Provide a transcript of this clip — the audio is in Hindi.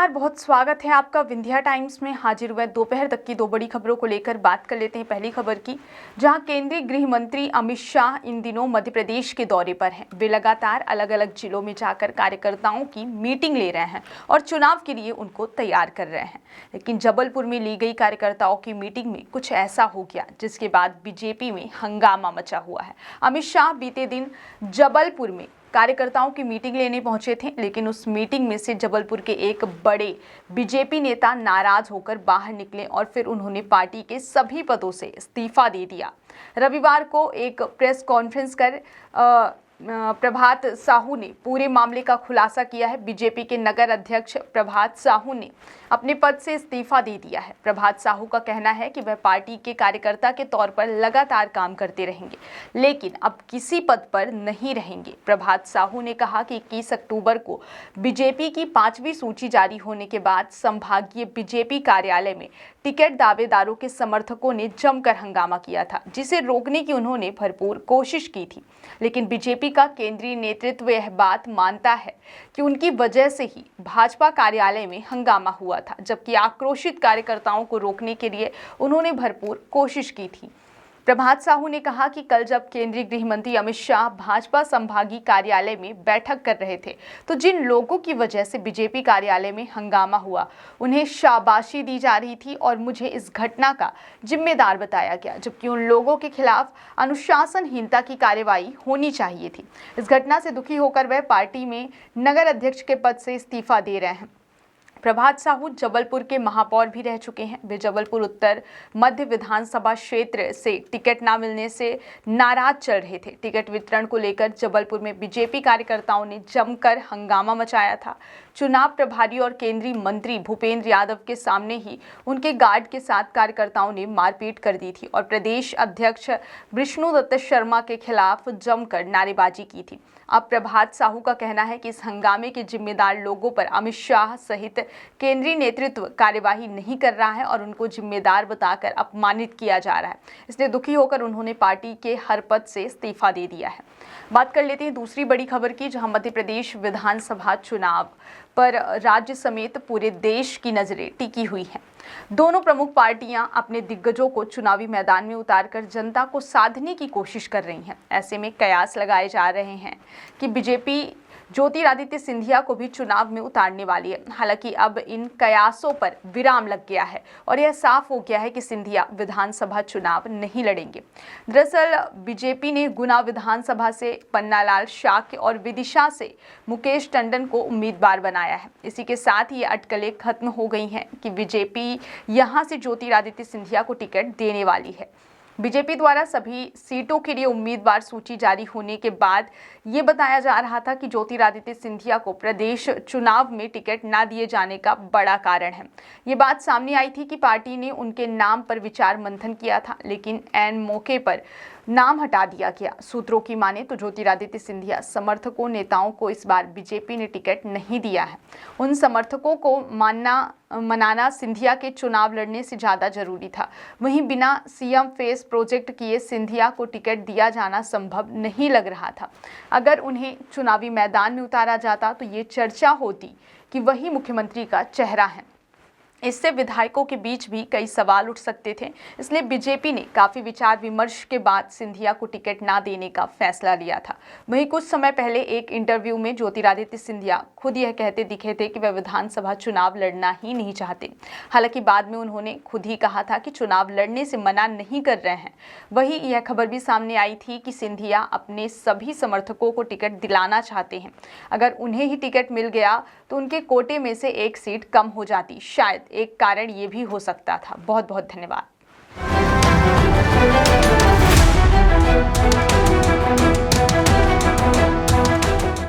बहुत स्वागत है आपका विंध्या टाइम्स में। हाजिर हुए दोपहर तक की दो बड़ी खबरों को लेकर बात कर लेते हैं। पहली खबर की, जहां केंद्रीय गृह मंत्री अमित शाह इन दिनों मध्य प्रदेश के दौरे पर हैं। वे लगातार अलग अलग जिलों में जाकर कार्यकर्ताओं की मीटिंग ले रहे हैं और चुनाव के लिए उनको तैयार कर रहे हैं। लेकिन जबलपुर में ली गई कार्यकर्ताओं की मीटिंग में कुछ ऐसा हो गया जिसके बाद बीजेपी में हंगामा मचा हुआ है। अमित शाह बीते दिन जबलपुर में कार्यकर्ताओं की मीटिंग लेने पहुंचे थे, लेकिन उस मीटिंग में से जबलपुर के एक बड़े बीजेपी नेता नाराज होकर बाहर निकले और फिर उन्होंने पार्टी के सभी पदों से इस्तीफा दे दिया। रविवार को एक प्रेस कॉन्फ्रेंस कर प्रभात साहू ने पूरे मामले का खुलासा किया है। बीजेपी के नगर अध्यक्ष प्रभात साहू ने अपने पद से इस्तीफा दे दिया है। प्रभात साहू का कहना है कि वह पार्टी के कार्यकर्ता के तौर पर लगातार काम करते रहेंगे, लेकिन अब किसी पद पर नहीं रहेंगे। प्रभात साहू ने कहा कि 21 अक्टूबर को बीजेपी की 5वीं सूची जारी होने के बाद संभागीय बीजेपी कार्यालय में टिकट दावेदारों के समर्थकों ने जमकर हंगामा किया था, जिसे रोकने की उन्होंने भरपूर कोशिश की थी। लेकिन बीजेपी का केंद्रीय नेतृत्व यह बात मानता है कि उनकी वजह से ही भाजपा कार्यालय में हंगामा हुआ था, जबकि आक्रोशित कार्यकर्ताओं को रोकने के लिए उन्होंने भरपूर कोशिश की थी। प्रभात साहू ने कहा कि कल जब केंद्रीय गृह मंत्री अमित शाह भाजपा संभागीय कार्यालय में बैठक कर रहे थे, तो जिन लोगों की वजह से बीजेपी कार्यालय में हंगामा हुआ, उन्हें शाबाशी दी जा रही थी और मुझे इस घटना का जिम्मेदार बताया गया, जबकि उन लोगों के खिलाफ अनुशासनहीनता की कार्रवाई होनी चाहिए थी। इस घटना से दुखी होकर वह पार्टी में नगर अध्यक्ष के पद से इस्तीफा दे रहे हैं। प्रभात साहू जबलपुर के महापौर भी रह चुके हैं। वे जबलपुर उत्तर मध्य विधानसभा क्षेत्र से टिकट न मिलने से नाराज चल रहे थे। टिकट वितरण को लेकर जबलपुर में बीजेपी कार्यकर्ताओं ने जमकर हंगामा मचाया था। चुनाव प्रभारी और केंद्रीय मंत्री भूपेंद्र यादव के सामने ही उनके गार्ड के साथ कार्यकर्ताओं ने मारपीट कर दी थी और प्रदेश अध्यक्ष विष्णुदत्त शर्मा के खिलाफ जमकर नारेबाजी की थी। अब प्रभात साहू का कहना है कि इस हंगामे के जिम्मेदार लोगों पर अमित शाह सहित केंद्रीय नेतृत्व कार्यवाही नहीं कर रहा है और उनको जिम्मेदार बताकर अपमानित किया जा रहा है। इसलिए दुखी होकर उन्होंने पार्टी के हर पद से इस्तीफा दे दिया है। बात कर लेते हैं दूसरी बड़ी खबर की, जहां मध्य प्रदेश विधानसभा चुनाव पर राज्य समेत पूरे देश की नजरें टिकी हुई हैं। दोनों प्रमुख पार्टियां अपने दिग्गजों को चुनावी मैदान में उतारकर जनता को साधने की कोशिश कर रही हैं। ऐसे में कयास लगाए जा रहे हैं कि बीजेपी ज्योतिरादित्य सिंधिया को भी चुनाव में उतारने वाली है। हालांकि अब इन कयासों पर विराम लग गया है और यह साफ हो गया है कि सिंधिया विधानसभा चुनाव नहीं लड़ेंगे। दरअसल बीजेपी ने गुना विधानसभा से पन्नालाल शाक्य और विदिशा से मुकेश टंडन को उम्मीदवार बनाया है। इसी के साथ ही ये अटकलें खत्म हो गई हैं कि बीजेपी यहां से ज्योतिरादित्य सिंधिया को टिकट देने वाली है। बीजेपी द्वारा सभी सीटों के लिए उम्मीदवार सूची जारी होने के बाद ये बताया जा रहा था कि ज्योतिरादित्य सिंधिया को प्रदेश चुनाव में टिकट ना दिए जाने का बड़ा कारण है। ये बात सामने आई थी कि पार्टी ने उनके नाम पर विचार मंथन किया था, लेकिन ऐन मौके पर नाम हटा दिया गया। सूत्रों की माने तो ज्योतिरादित्य सिंधिया समर्थकों नेताओं को इस बार बीजेपी ने टिकट नहीं दिया है। उन समर्थकों को मनाना सिंधिया के चुनाव लड़ने से ज्यादा जरूरी था। वहीं बिना सीएम फेस प्रोजेक्ट किए सिंधिया को टिकट दिया जाना संभव नहीं लग रहा था। अगर उन्हें चुनावी मैदान में उतारा जाता तो ये चर्चा होती कि वही मुख्यमंत्री का चेहरा है। इससे विधायकों के बीच भी कई सवाल उठ सकते थे। इसलिए बीजेपी ने काफी विचार विमर्श के बाद सिंधिया को टिकट ना देने का फैसला लिया था। वहीं कुछ समय पहले एक इंटरव्यू में ज्योतिरादित्य सिंधिया खुद यह कहते दिखे थे कि वह विधानसभा चुनाव लड़ना ही नहीं चाहते। हालांकि बाद में उन्होंने खुद ही कहा था कि चुनाव लड़ने से मना नहीं कर रहे हैं। वहीं यह खबर भी सामने आई थी कि सिंधिया अपने सभी समर्थकों को टिकट दिलाना चाहते हैं। अगर उन्हें ही टिकट मिल गया तो उनके कोटे में से एक सीट कम हो जाती। शायद एक कारण ये भी हो सकता था। बहुत बहुत धन्यवाद।